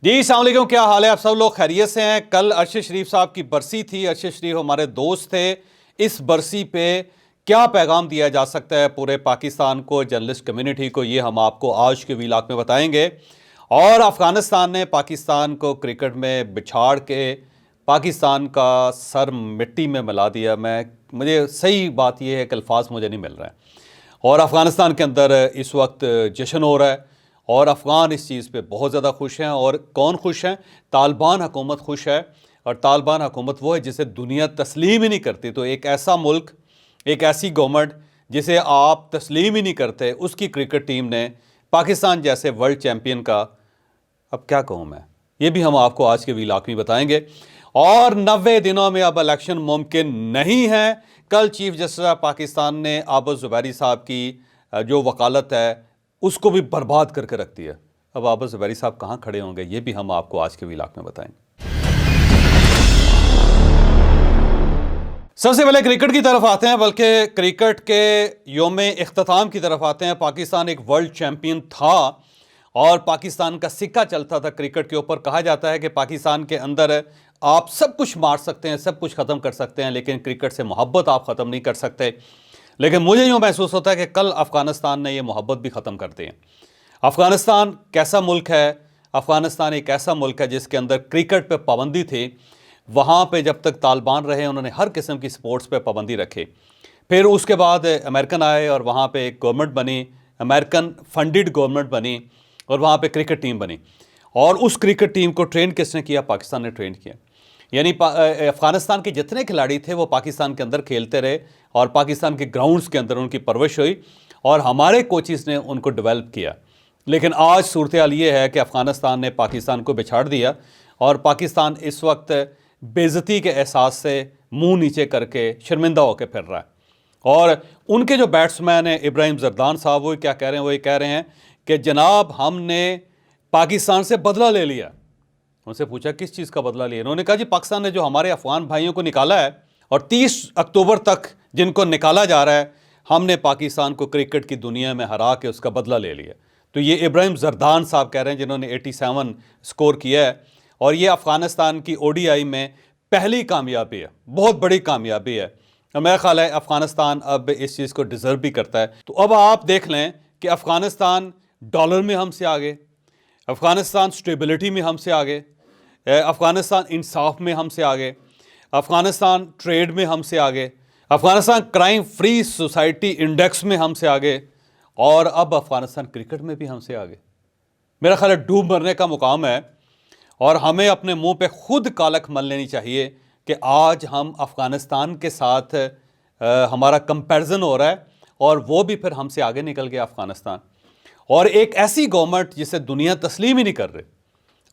جی السلام علیکم، کیا حال ہے؟ آپ سب لوگ خیریت سے ہیں؟ کل ارشد شریف صاحب کی برسی تھی۔ ارشد شریف ہمارے دوست تھے۔ اس برسی پہ کیا پیغام دیا جا سکتا ہے پورے پاکستان کو، جرنلسٹ کمیونٹی کو، یہ ہم آپ کو آج کے ویلاگ میں بتائیں گے۔ اور افغانستان نے پاکستان کو کرکٹ میں بچھاڑ کے پاکستان کا سر مٹی میں ملا دیا۔ مجھے صحیح بات یہ ہے کہ الفاظ مجھے نہیں مل رہے ہیں، اور افغانستان کے اندر اس وقت جشن ہو رہا ہے، اور افغان اس چیز پہ بہت زیادہ خوش ہیں۔ اور کون خوش ہیں؟ طالبان حکومت خوش ہے، اور طالبان حکومت وہ ہے جسے دنیا تسلیم ہی نہیں کرتی۔ تو ایک ایسا ملک، ایک ایسی گورنمنٹ جسے آپ تسلیم ہی نہیں کرتے، اس کی کرکٹ ٹیم نے پاکستان جیسے ورلڈ چیمپئن کا، اب کیا کہوں میں، یہ بھی ہم آپ کو آج کے ویلاگ میں بتائیں گے۔ اور 90 دنوں میں اب الیکشن ممکن نہیں ہے۔ کل چیف جسٹس آف پاکستان نے عابد زبیری صاحب کی جو وکالت ہے اس کو بھی برباد کر کے رکھ دیا۔ اب عابد زبیری صاحب کہاں کھڑے ہوں گے، یہ بھی ہم آپ کو آج کے ویلاگ میں بتائیں گے۔ سب سے پہلے کرکٹ کی طرف آتے ہیں، بلکہ کرکٹ کے یوم اختتام کی طرف آتے ہیں۔ پاکستان ایک ورلڈ چیمپئن تھا، اور پاکستان کا سکہ چلتا تھا کرکٹ کے اوپر۔ کہا جاتا ہے کہ پاکستان کے اندر آپ سب کچھ مار سکتے ہیں، سب کچھ ختم کر سکتے ہیں، لیکن کرکٹ سے محبت آپ ختم نہیں کر سکتے۔ لیکن مجھے یوں محسوس ہوتا ہے کہ کل افغانستان نے یہ محبت بھی ختم کر دی ہے۔ افغانستان کیسا ملک ہے؟ افغانستان ایک ایسا ملک ہے جس کے اندر کرکٹ پہ پابندی تھی۔ وہاں پہ جب تک طالبان رہے، انہوں نے ہر قسم کی سپورٹس پہ پابندی رکھی۔ پھر اس کے بعد امریکن آئے، اور وہاں پہ ایک گورنمنٹ بنی، امریکن فنڈڈ گورنمنٹ بنی، اور وہاں پہ کرکٹ ٹیم بنی۔ اور اس کرکٹ ٹیم کو ٹرین کس نے کیا؟ پاکستان نے ٹرین کیا۔ یعنی افغانستان کے جتنے کھلاڑی تھے وہ پاکستان کے اندر کھیلتے رہے، اور پاکستان کے گراؤنڈز کے اندر ان کی پرورش ہوئی، اور ہمارے کوچز نے ان کو ڈیولپ کیا۔ لیکن آج صورتحال یہ ہے کہ افغانستان نے پاکستان کو بچھاڑ دیا، اور پاکستان اس وقت بے عزتی کے احساس سے منہ نیچے کر کے شرمندہ ہو کے پھر رہا ہے۔ اور ان کے جو بیٹسمین ہیں ابراہیم زردان صاحب، وہ کیا کہہ رہے ہیں؟ وہ یہ کہہ رہے ہیں کہ جناب ہم نے پاکستان سے بدلہ لے لیا۔ ان سے پوچھا کس چیز کا بدلہ لیا؟ انہوں نے کہا جی پاکستان نے جو ہمارے افغان بھائیوں کو نکالا ہے، اور 30 اکتوبر تک جن کو نکالا جا رہا ہے، ہم نے پاکستان کو کرکٹ کی دنیا میں ہرا کے اس کا بدلہ لے لیا۔ تو یہ ابراہیم زردان صاحب کہہ رہے ہیں، جنہوں نے 87 سکور کیا ہے، اور یہ افغانستان کی ODI میں پہلی کامیابی ہے، بہت بڑی کامیابی ہے۔ اور میرا خیال ہے افغانستان اب اس چیز کو ڈیزرو بھی کرتا ہے۔ تو اب آپ دیکھ لیں کہ افغانستان ڈالر میں ہم سے آگے، افغانستان سٹیبلٹی میں ہم سے آگے، افغانستان انصاف میں ہم سے آگے، افغانستان ٹریڈ میں ہم سے آگے، Afghanistan crime free society index میں ہم سے آگے، اور اب افغانستان کرکٹ میں بھی ہم سے آگے۔ میرا خیال ہے ڈوب مرنے کا مقام ہے، اور ہمیں اپنے منہ پہ خود کالک مل لینی چاہیے کہ آج ہم افغانستان کے ساتھ ہمارا کمپیرزن ہو رہا ہے، اور وہ بھی پھر ہم سے آگے نکل گیا افغانستان۔ اور ایک ایسی گورنمنٹ جسے دنیا تسلیم ہی نہیں کر رہی،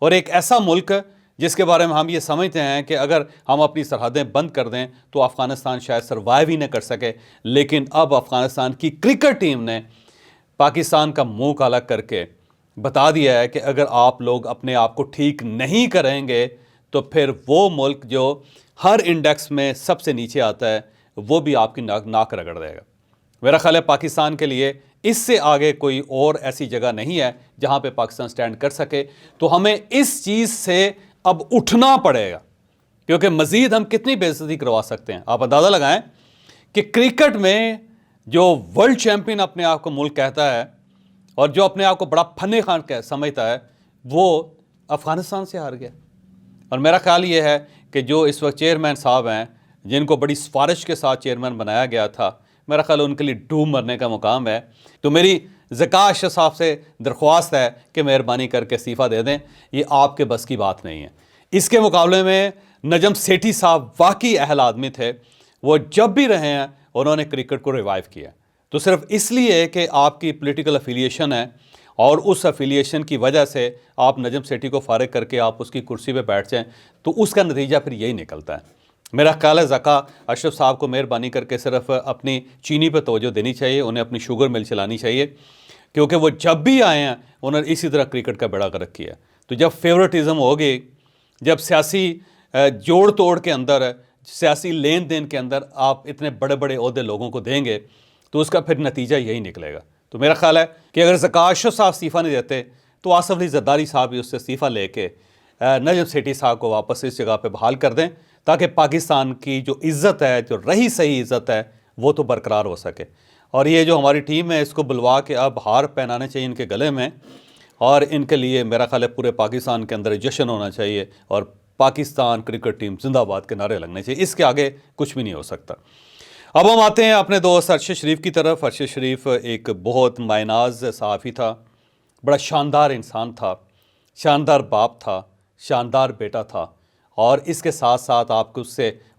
اور ایک ایسا ملک جس کے بارے میں ہم یہ سمجھتے ہیں کہ اگر ہم اپنی سرحدیں بند کر دیں تو افغانستان شاید سروائیو ہی نہ کر سکے۔ لیکن اب افغانستان کی کرکٹ ٹیم نے پاکستان کا منہ کالا کر کے بتا دیا ہے کہ اگر آپ لوگ اپنے آپ کو ٹھیک نہیں کریں گے تو پھر وہ ملک جو ہر انڈیکس میں سب سے نیچے آتا ہے وہ بھی آپ کی ناک رگڑ دے گا۔ میرا خیال ہے پاکستان کے لیے اس سے آگے کوئی اور ایسی جگہ نہیں ہے جہاں پہ پاکستان سٹینڈ کر سکے۔ تو ہمیں اس چیز سے اب اٹھنا پڑے گا، کیونکہ مزید ہم کتنی بے عزتی کروا سکتے ہیں۔ آپ اندازہ لگائیں کہ کرکٹ میں جو ورلڈ چیمپئن اپنے آپ کو ملک کہتا ہے، اور جو اپنے آپ کو بڑا فن خان سمجھتا ہے، وہ افغانستان سے ہار گیا۔ اور میرا خیال یہ ہے کہ جو اس وقت چیئرمین صاحب ہیں، جن کو بڑی سفارش کے ساتھ چیئرمین بنایا گیا تھا، میرا خیال ان کے لیے ڈوب مرنے کا مقام ہے۔ تو میری ذکا اشرف صاحب سے درخواست ہے کہ مہربانی کر کے استعفیٰ دے دیں، یہ آپ کے بس کی بات نہیں ہے۔ اس کے مقابلے میں نجم سیٹھی صاحب واقعی اہل آدمی تھے، وہ جب بھی رہے ہیں انہوں نے کرکٹ کو ریوائیو کیا۔ تو صرف اس لیے کہ آپ کی پولیٹیکل افیلیشن ہے، اور اس افیلیشن کی وجہ سے آپ نجم سیٹھی کو فارغ کر کے آپ اس کی کرسی پہ بیٹھ جائیں، تو اس کا نتیجہ پھر یہی نکلتا ہے۔ میرا خیال ہے ذکا اشرف صاحب کو مہربانی کر کے صرف اپنی چینی پہ توجہ دینی چاہیے، انہیں اپنی شوگر مل چلانی چاہیے، کیونکہ وہ جب بھی آئے ہیں انہوں نے اسی طرح کرکٹ کا بیڑا غرق کیا۔ تو جب فیورٹزم ہوگی، جب سیاسی جوڑ توڑ کے اندر، سیاسی لین دین کے اندر آپ اتنے بڑے بڑے عہدے لوگوں کو دیں گے، تو اس کا پھر نتیجہ یہی نکلے گا۔ تو میرا خیال ہے کہ اگر ذکا اشرف صاحب استعفیٰ نہیں دیتے تو آصف علی زرداری صاحب بھی اس سے استعفیٰ لے کے نجم سیٹھی صاحب کو واپس اس جگہ پہ بحال کر دیں، تاکہ پاکستان کی جو عزت ہے، جو رہی صحیح عزت ہے، وہ تو برقرار ہو سکے۔ اور یہ جو ہماری ٹیم ہے، اس کو بلوا کے اب ہار پہنانے چاہیے ان کے گلے میں، اور ان کے لیے میرا خیال ہے پورے پاکستان کے اندر جشن ہونا چاہیے، اور پاکستان کرکٹ ٹیم زندہ آباد کے نعرے لگنے چاہیے۔ اس کے آگے کچھ بھی نہیں ہو سکتا۔ اب ہم آتے ہیں اپنے دوست ارشد شریف کی طرف۔ ارشد شریف ایک بہت مائناز صحافی تھا، بڑا شاندار انسان تھا، شاندار باپ تھا، شاندار بیٹا تھا، اور اس کے ساتھ ساتھ آپ کو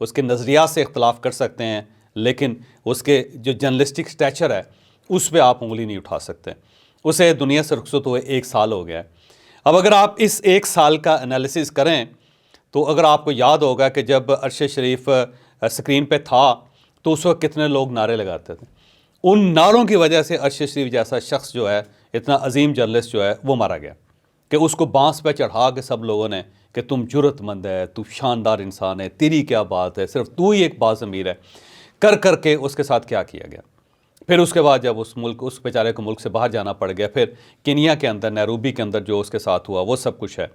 اس کے نظریات سے اختلاف کر سکتے ہیں، لیکن اس کے جو جرنلسٹک سٹیچر ہے اس پہ آپ انگلی نہیں اٹھا سکتے۔ اسے دنیا سے رخصت ہوئے 1 سال ہو گیا ہے۔ اب اگر آپ اس 1 سال کا انالیسس کریں تو اگر آپ کو یاد ہوگا کہ جب ارشد شریف سکرین پہ تھا تو اس وقت کتنے لوگ نعرے لگاتے تھے۔ ان نعروں کی وجہ سے ارشد شریف جیسا شخص جو ہے، اتنا عظیم جرنلسٹ جو ہے، وہ مارا گیا، کہ اس کو بانس پہ چڑھا کے سب لوگوں نے کہ تم جرت مند ہے، تو شاندار انسان ہے، تیری کیا بات ہے، صرف تو ہی ایک باضمیر ہے، کر کے اس کے ساتھ کیا کیا گیا۔ پھر اس کے بعد جب اس بیچارے کو ملک سے باہر جانا پڑ گیا، پھر کینیا کے اندر، نیروبی کے اندر جو اس کے ساتھ ہوا وہ سب کچھ ہے۔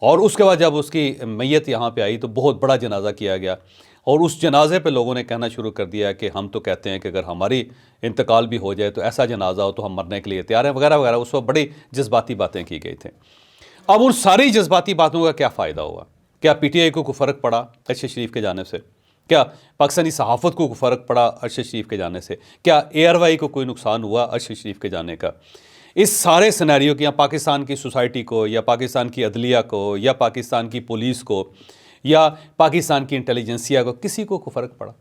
اور اس کے بعد جب اس کی میت یہاں پہ آئی تو بہت بڑا جنازہ کیا گیا، اور اس جنازے پہ لوگوں نے کہنا شروع کر دیا کہ ہم تو کہتے ہیں کہ اگر ہماری انتقال بھی ہو جائے تو ایسا جنازہ ہو تو ہم مرنے کے لیے تیار ہیں، وغیرہ وغیرہ۔ اس وقت بڑی جذباتی باتیں کی گئی تھیں۔ اب ان ساری جذباتی باتوں کا کیا فائدہ ہوا؟ کیا پی ٹی آئی کو کوئی فرق پڑا ارشد شریف کے جانے سے؟ کیا پاکستانی صحافت کو کوئی فرق پڑا ارشد شریف کے جانے سے؟ کیا اے آر وائی کو کوئی نقصان ہوا ارشد شریف کے جانے کا؟ اس سارے سینیریو کی، یا پاکستان کی سوسائٹی کو، یا پاکستان کی عدلیہ کو، یا پاکستان کی پولیس کو، یا پاکستان کی انٹیلیجنسیا کو، کسی کو کوئی فرق پڑا؟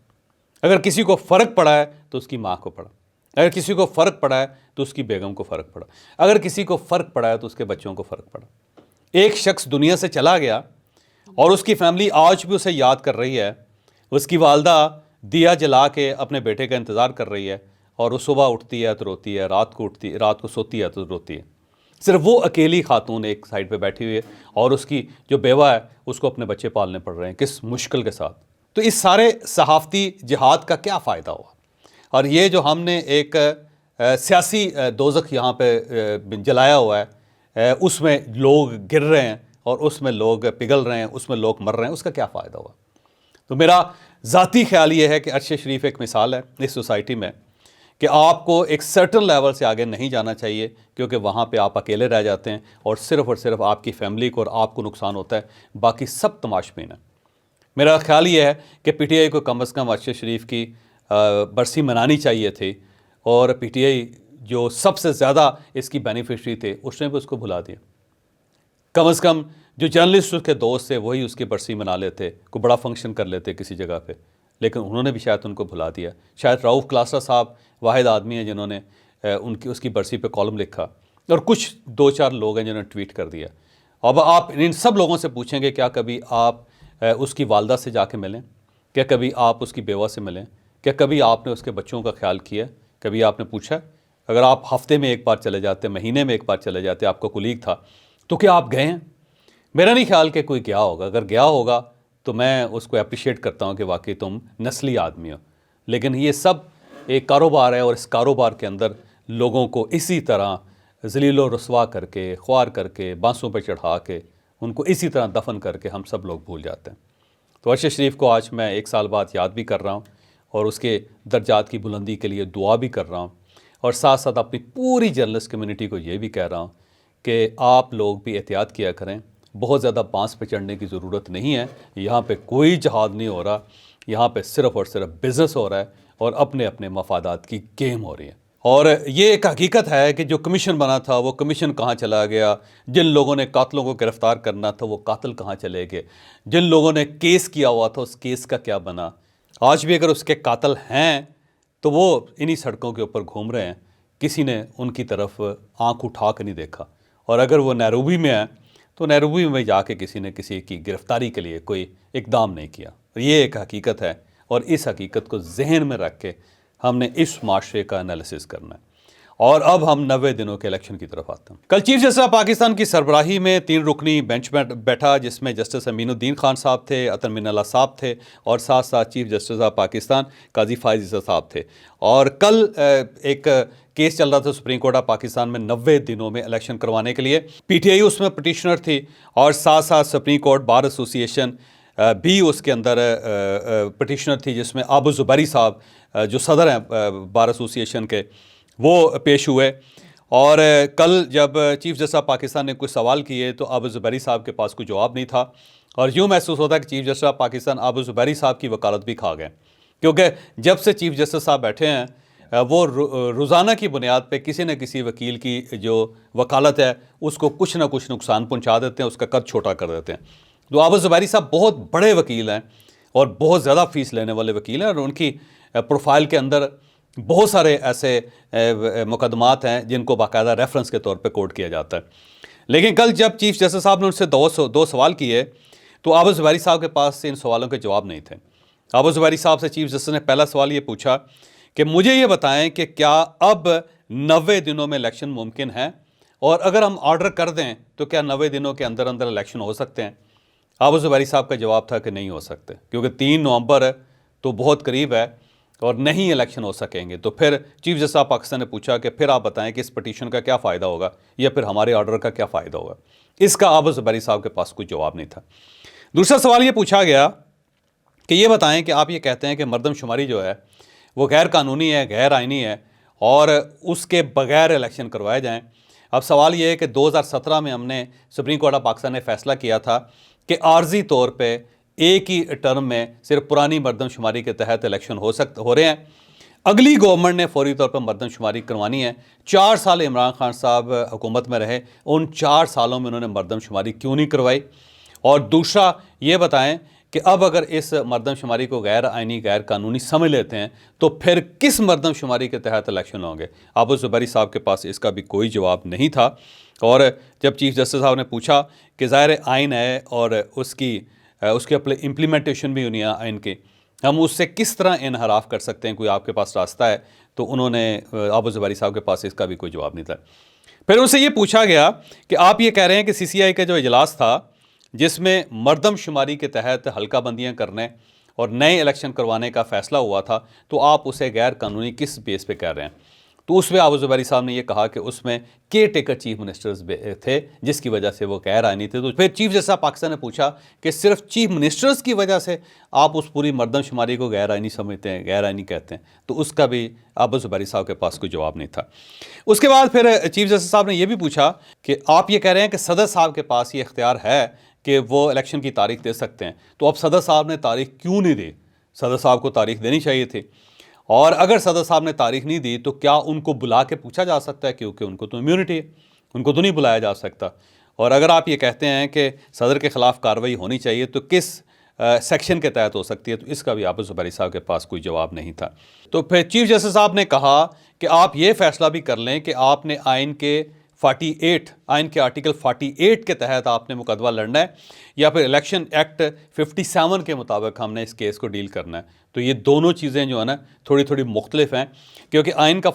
اگر کسی کو فرق پڑا ہے تو اس کی ماں کو پڑا، اگر کسی کو فرق پڑا ہے تو اس کی بیگم کو فرق پڑا، اگر کسی کو فرق پڑا ہے تو اس کے بچوں کو فرق پڑا۔ ایک شخص دنیا سے چلا گیا اور اس کی فیملی آج بھی اسے یاد کر رہی ہے۔ اس کی والدہ دیا جلا کے اپنے بیٹے کا انتظار کر رہی ہے، اور وہ صبح اٹھتی ہے تو روتی ہے، رات کو سوتی ہے تو روتی ہے۔ صرف وہ اکیلی خاتون ایک سائڈ پہ بیٹھی ہوئی ہے، اور اس کی جو بیوہ ہے اس کو اپنے بچے پالنے پڑ رہے ہیں، کس مشکل کے ساتھ۔ تو اس سارے صحافتی جہاد کا کیا فائدہ ہوا؟ اور یہ جو ہم نے ایک سیاسی دوزخ یہاں پہ جلایا ہوا ہے، اس میں لوگ گر رہے ہیں اور اس میں لوگ پگھل رہے ہیں، اس میں لوگ مر رہے ہیں، اس کا کیا فائدہ ہوا؟ تو میرا ذاتی خیال یہ ہے کہ ارشد شریف ایک مثال ہے اس سوسائٹی میں، کہ آپ کو ایک سرٹن لیول سے آگے نہیں جانا چاہیے، کیونکہ وہاں پہ آپ اکیلے رہ جاتے ہیں اور صرف آپ کی فیملی کو اور آپ کو نقصان ہوتا ہے، باقی سب تماش بین ہیں۔ میرا خیال یہ ہے کہ پی ٹی آئی کو کم از کم ارشد شریف کی برسی منانی چاہیے تھی، اور پی ٹی آئی جو سب سے زیادہ اس کی بینیفیشری تھے اس نے بھی اس کو بھلا دیا۔ کم از کم جو جرنلسٹ اس کے دوست تھے وہی اس کی برسی منا لیتے، کوئی بڑا فنکشن کر لیتے کسی جگہ پہ، لیکن انہوں نے بھی شاید ان کو بھلا دیا۔ شاید رؤف کلاسرا صاحب واحد آدمی ہیں جنہوں نے اس کی برسی پہ کالم لکھا، اور کچھ 2-4 لوگ ہیں جنہوں نے ٹویٹ کر دیا۔ اب آپ ان سب لوگوں سے پوچھیں گے کیا کبھی آپ اس کی والدہ سے جا کے ملیں؟ کیا کبھی آپ اس کی بیوہ سے ملیں؟ کیا کبھی آپ نے اس کے بچوں کا خیال کیا؟ کبھی آپ نے پوچھا؟ اگر آپ ہفتے میں ایک بار چلے جاتے، مہینے میں ایک بار چلے جاتے، آپ کا کولیگ تھا، تو کیا آپ گئے ہیں؟ میرا نہیں خیال کہ کوئی گیا ہوگا۔ اگر گیا ہوگا تو میں اس کو اپریشیٹ کرتا ہوں کہ واقعی تم نسلی آدمی ہو، لیکن یہ سب ایک کاروبار ہے، اور اس کاروبار کے اندر لوگوں کو اسی طرح ذلیل و رسوا کر کے، خوار کر کے، بانسوں پہ چڑھا کے، ان کو اسی طرح دفن کر کے ہم سب لوگ بھول جاتے ہیں۔ تو ارشد شریف کو آج میں 1 سال بعد یاد بھی کر رہا ہوں، اور اس کے درجات کی بلندی کے لیے دعا بھی کر رہا ہوں، اور ساتھ ساتھ اپنی پوری جرنلسٹ کمیونٹی کو یہ بھی کہہ رہا ہوں کہ آپ لوگ بھی احتیاط کیا کریں۔ بہت زیادہ بانس پہ چڑھنے کی ضرورت نہیں ہے۔ یہاں پہ کوئی جہاد نہیں ہو رہا، یہاں پہ صرف اور صرف بزنس ہو رہا ہے، اور اپنے اپنے مفادات کی گیم ہو رہی ہے۔ اور یہ ایک حقیقت ہے کہ جو کمیشن بنا تھا وہ کمیشن کہاں چلا گیا، جن لوگوں نے قاتلوں کو گرفتار کرنا تھا وہ قاتل کہاں چلے گئے، جن لوگوں نے کیس کیا ہوا تھا اس کیس کا کیا بنا۔ آج بھی اگر اس کے قاتل ہیں تو وہ انہی سڑکوں کے اوپر گھوم رہے ہیں، کسی نے ان کی طرف آنکھ اٹھا کے نہیں دیکھا۔ اور اگر وہ نیروبی میں ہے تو نیروبی میں جا کے کسی نے کسی کی گرفتاری کے لیے کوئی اقدام نہیں کیا۔ یہ ایک حقیقت ہے، اور اس حقیقت کو ذہن میں رکھ کے ہم نے اس معاشرے کا انالیسس کرنا ہے۔ اور اب ہم 90 دنوں کے الیکشن کی طرف آتے ہیں۔ کل چیف جسٹس آف پاکستان کی سربراہی میں 3 رکنی بینچ بیٹھا، جس میں جسٹس امین الدین خان صاحب تھے، عطر من اللہ صاحب تھے، اور ساتھ ساتھ چیف جسٹس آف پاکستان قاضی فائز عیسی صاحب تھے۔ اور کل ایک کیس چل رہا تھا سپریم کورٹ آف پاکستان میں 90 دنوں میں الیکشن کروانے کے لیے۔ پی ٹی آئی اس میں پٹیشنر تھی، اور ساتھ ساتھ سپریم کورٹ بار ایسوسی ایشن بھی اس کے اندر پٹیشنر تھی، جس میں ابو زبیری صاحب جو صدر ہیں بار ایسوسی ایشن کے، وہ پیش ہوئے۔ اور کل جب چیف جسٹس آف پاکستان نے کچھ سوال کیے تو ابو زبیری صاحب کے پاس کوئی جواب نہیں تھا، اور یوں محسوس ہوتا ہے کہ چیف جسٹس آف پاکستان ابو زبیری صاحب کی وکالت بھی کھا گئے، کیونکہ جب سے چیف جسٹس صاحب بیٹھے ہیں وہ روزانہ کی بنیاد پہ کسی نہ کسی وکیل کی جو وکالت ہے اس کو کچھ نہ کچھ نقصان پہنچا دیتے ہیں، اس کا قد چھوٹا کر دیتے ہیں۔ تو ابو زبیری صاحب بہت بڑے وکیل ہیں اور بہت زیادہ فیس لینے والے وکیل ہیں، اور ان کی پروفائل کے اندر بہت سارے ایسے مقدمات ہیں جن کو باقاعدہ ریفرنس کے طور پہ کوٹ کیا جاتا ہے۔ لیکن کل جب چیف جسٹس صاحب نے ان سے دو سوال کیے تو ابو زبیری صاحب کے پاس ان سوالوں کے جواب نہیں تھے۔ ابو زبیری صاحب سے چیف جسٹس نے پہلا سوال یہ پوچھا کہ مجھے یہ بتائیں کہ کیا اب 90 دنوں میں الیکشن ممکن ہے، اور اگر ہم آرڈر کر دیں تو کیا 90 دنوں کے اندر اندر الیکشن ہو سکتے ہیں؟ ابو زبیری صاحب کا جواب تھا کہ نہیں ہو سکتے، کیونکہ 3 نومبر تو بہت قریب ہے اور نہیں الیکشن ہو سکیں گے۔ تو پھر چیف جسٹس آف پاکستان نے پوچھا کہ پھر آپ بتائیں کہ اس پٹیشن کا کیا فائدہ ہوگا، یا پھر ہمارے آرڈر کا کیا فائدہ ہوگا؟ اس کا ابو زبیری صاحب کے پاس کوئی جواب نہیں تھا۔ دوسرا سوال یہ پوچھا گیا کہ یہ بتائیں کہ آپ یہ کہتے ہیں کہ مردم شماری جو ہے وہ غیر قانونی ہے، غیر آئینی ہے، اور اس کے بغیر الیکشن کروائے جائیں۔ اب سوال یہ ہے کہ 2017 میں ہم نے سپریم کورٹ آف پاکستان نے فیصلہ کیا تھا کہ عارضی طور پہ ایک ہی ٹرم میں صرف پرانی مردم شماری کے تحت الیکشن ہو رہے ہیں۔ اگلی گورنمنٹ نے فوری طور پر مردم شماری کروانی ہے۔ 4 سال عمران خان صاحب حکومت میں رہے، ان 4 سالوں میں انہوں نے مردم شماری کیوں نہیں کروائی؟ اور دوسرا یہ بتائیں کہ اب اگر اس مردم شماری کو غیر آئینی، غیر قانونی سمجھ لیتے ہیں تو پھر کس مردم شماری کے تحت الیکشن ہوں گے؟ ابو زبیری صاحب کے پاس اس کا بھی کوئی جواب نہیں تھا۔ اور جب چیف جسٹس صاحب نے پوچھا کہ ظاہر آئین ہے اور اس کی امپلیمنٹیشن بھی ہونی ہے آئین کی، ہم اس سے کس طرح انحراف کر سکتے ہیں، کوئی آپ کے پاس راستہ ہے؟ تو انہوں نے ابو زبیری صاحب کے پاس اس کا بھی کوئی جواب نہیں تھا۔ پھر ان سے یہ پوچھا گیا کہ آپ یہ کہہ رہے ہیں کہ سی سی آئی کا جو اجلاس تھا جس میں مردم شماری کے تحت حلقہ بندیاں کرنے اور نئے الیکشن کروانے کا فیصلہ ہوا تھا، تو آپ اسے غیر قانونی کس بیس پہ کہہ رہے ہیں؟ تو اس پہ ابو زبیری صاحب نے یہ کہا کہ اس میں کیئر ٹیکر چیف منسٹرز تھے، جس کی وجہ سے وہ غیر آئینی تھے۔ تو پھر چیف جسٹس آف پاکستان نے پوچھا کہ صرف چیف منسٹرز کی وجہ سے آپ اس پوری مردم شماری کو غیر آئینی سمجھتے ہیں، غیر آئینی کہتے ہیں؟ تو اس کا بھی ابو زبیری صاحب کے پاس کوئی جواب نہیں تھا۔ اس کے بعد پھر چیف جسٹس صاحب نے یہ بھی پوچھا کہ آپ یہ کہہ رہے ہیں کہ صدر صاحب کے پاس یہ اختیار ہے کہ وہ الیکشن کی تاریخ دے سکتے ہیں، تو اب صدر صاحب نے تاریخ کیوں نہیں دی؟ صدر صاحب کو تاریخ دینی چاہیے تھی، اور اگر صدر صاحب نے تاریخ نہیں دی تو کیا ان کو بلا کے پوچھا جا سکتا ہے؟ کیونکہ ان کو تو امیونٹی ہے، ان کو تو نہیں بلایا جا سکتا۔ اور اگر آپ یہ کہتے ہیں کہ صدر کے خلاف کارروائی ہونی چاہیے تو کس سیکشن کے تحت ہو سکتی ہے؟ تو اس کا بھی ابو زبیری صاحب کے پاس کوئی جواب نہیں تھا۔ تو پھر چیف جسٹس صاحب نے کہا کہ آپ یہ فیصلہ بھی کر لیں کہ آپ نے آئین کے آرٹیکل 48 کے تحت آپ نے مقدمہ لڑنا ہے، یا پھر الیکشن ایکٹ 57 کے مطابق ہم نے اس کیس کو ڈیل کرنا ہے۔ تو یہ دونوں چیزیں جو ہے نا تھوڑی مختلف ہیں، کیونکہ آئین کا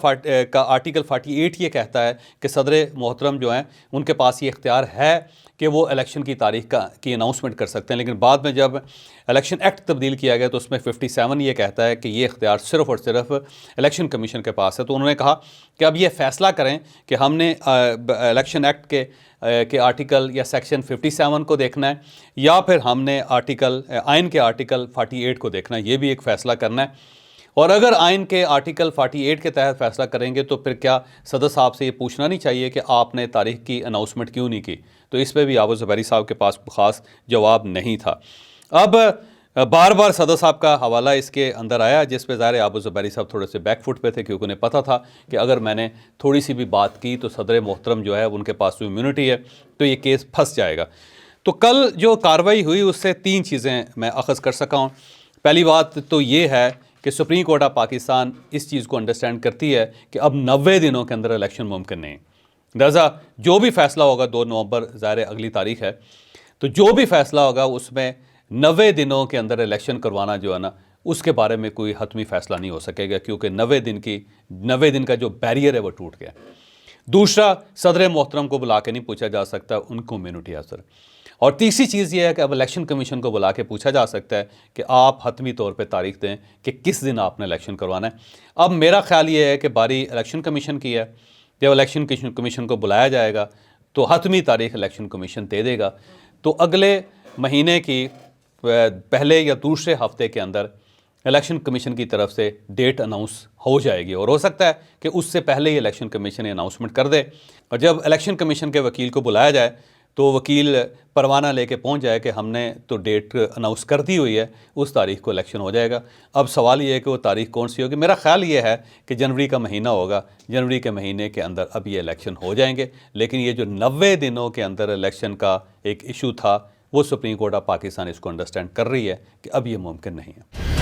آرٹیکل 48 یہ کہتا ہے کہ صدر محترم جو ہیں ان کے پاس یہ اختیار ہے کہ وہ الیکشن کی تاریخ کی اناؤنسمنٹ کر سکتے ہیں، لیکن بعد میں جب الیکشن ایکٹ تبدیل کیا گیا تو اس میں 57 یہ کہتا ہے کہ یہ اختیار صرف اور صرف الیکشن کمیشن کے پاس ہے۔ تو انہوں نے کہا کہ اب یہ فیصلہ کریں کہ ہم نے الیکشن ایکٹ کے آرٹیکل یا سیکشن 57 کو دیکھنا ہے، یا پھر ہم نے آئین کے آرٹیکل 48 کو دیکھنا ہے، یہ بھی ایک فیصلہ کرنا ہے۔ اور اگر آئین کے آرٹیکل 48 کے تحت فیصلہ کریں گے تو پھر کیا صدر صاحب سے یہ پوچھنا نہیں چاہیے کہ آپ نے تاریخ کی اناؤنسمنٹ کیوں نہیں کی؟ تو اس پہ بھی ابو زبیری صاحب کے پاس خاص جواب نہیں تھا۔ اب بار بار صدر صاحب کا حوالہ اس کے اندر آیا، جس پہ ظاہر ابو زبیری صاحب تھوڑے سے بیک فٹ پہ تھے، کیونکہ انہیں پتہ تھا کہ اگر میں نے تھوڑی سی بھی بات کی تو صدر محترم جو ہے ان کے پاس تو امیونٹی ہے، تو یہ کیس پھنس جائے گا۔ تو کل جو کارروائی ہوئی اس سے 3 چیزیں میں اخذ کر سکا ہوں۔ پہلی بات تو یہ ہے کہ سپریم کورٹ آف پاکستان اس چیز کو انڈرسٹینڈ کرتی ہے کہ اب 90 دنوں کے اندر الیکشن ممکن نہیں۔ لہٰذا جو بھی فیصلہ ہوگا 2 نومبر ظاہر اگلی تاریخ ہے، تو جو بھی فیصلہ ہوگا اس میں 90 دنوں کے اندر الیکشن کروانا جو ہے نا اس کے بارے میں کوئی حتمی فیصلہ نہیں ہو سکے گا، کیونکہ 90 دن کا جو بیریئر ہے وہ ٹوٹ گیا۔ دوسرا، صدر محترم کو بلا کے نہیں پوچھا جا سکتا ان کو امیونٹی اثر۔ اور تیسری چیز یہ ہے کہ اب الیکشن کمیشن کو بلا کے پوچھا جا سکتا ہے کہ آپ حتمی طور پہ تاریخ دیں کہ کس دن آپ نے الیکشن کروانا ہے۔ اب میرا خیال یہ ہے کہ باری الیکشن کمیشن کی ہے، جب الیکشن کمیشن کو بلایا جائے گا تو حتمی تاریخ الیکشن کمیشن دے دے گا، تو اگلے مہینے کی پہلے یا دوسرے ہفتے کے اندر الیکشن کمیشن کی طرف سے ڈیٹ اناؤنس ہو جائے گی، اور ہو سکتا ہے کہ اس سے پہلے ہی الیکشن کمیشن اناؤنسمنٹ کر دے، اور جب الیکشن کمیشن کے وکیل کو بلایا جائے تو وکیل پروانہ لے کے پہنچ جائے کہ ہم نے تو ڈیٹ اناؤنس کر دی ہوئی ہے، اس تاریخ کو الیکشن ہو جائے گا۔ اب سوال یہ ہے کہ وہ تاریخ کون سی ہوگی؟ میرا خیال یہ ہے کہ جنوری کا مہینہ ہوگا، جنوری کے مہینے کے اندر اب یہ الیکشن ہو جائیں گے، لیکن یہ جو 90 دنوں کے اندر الیکشن کا ایک ایشو تھا، وہ سپریم کورٹ آف پاکستان اس کو انڈرسٹینڈ کر رہی ہے کہ اب یہ ممکن نہیں ہے۔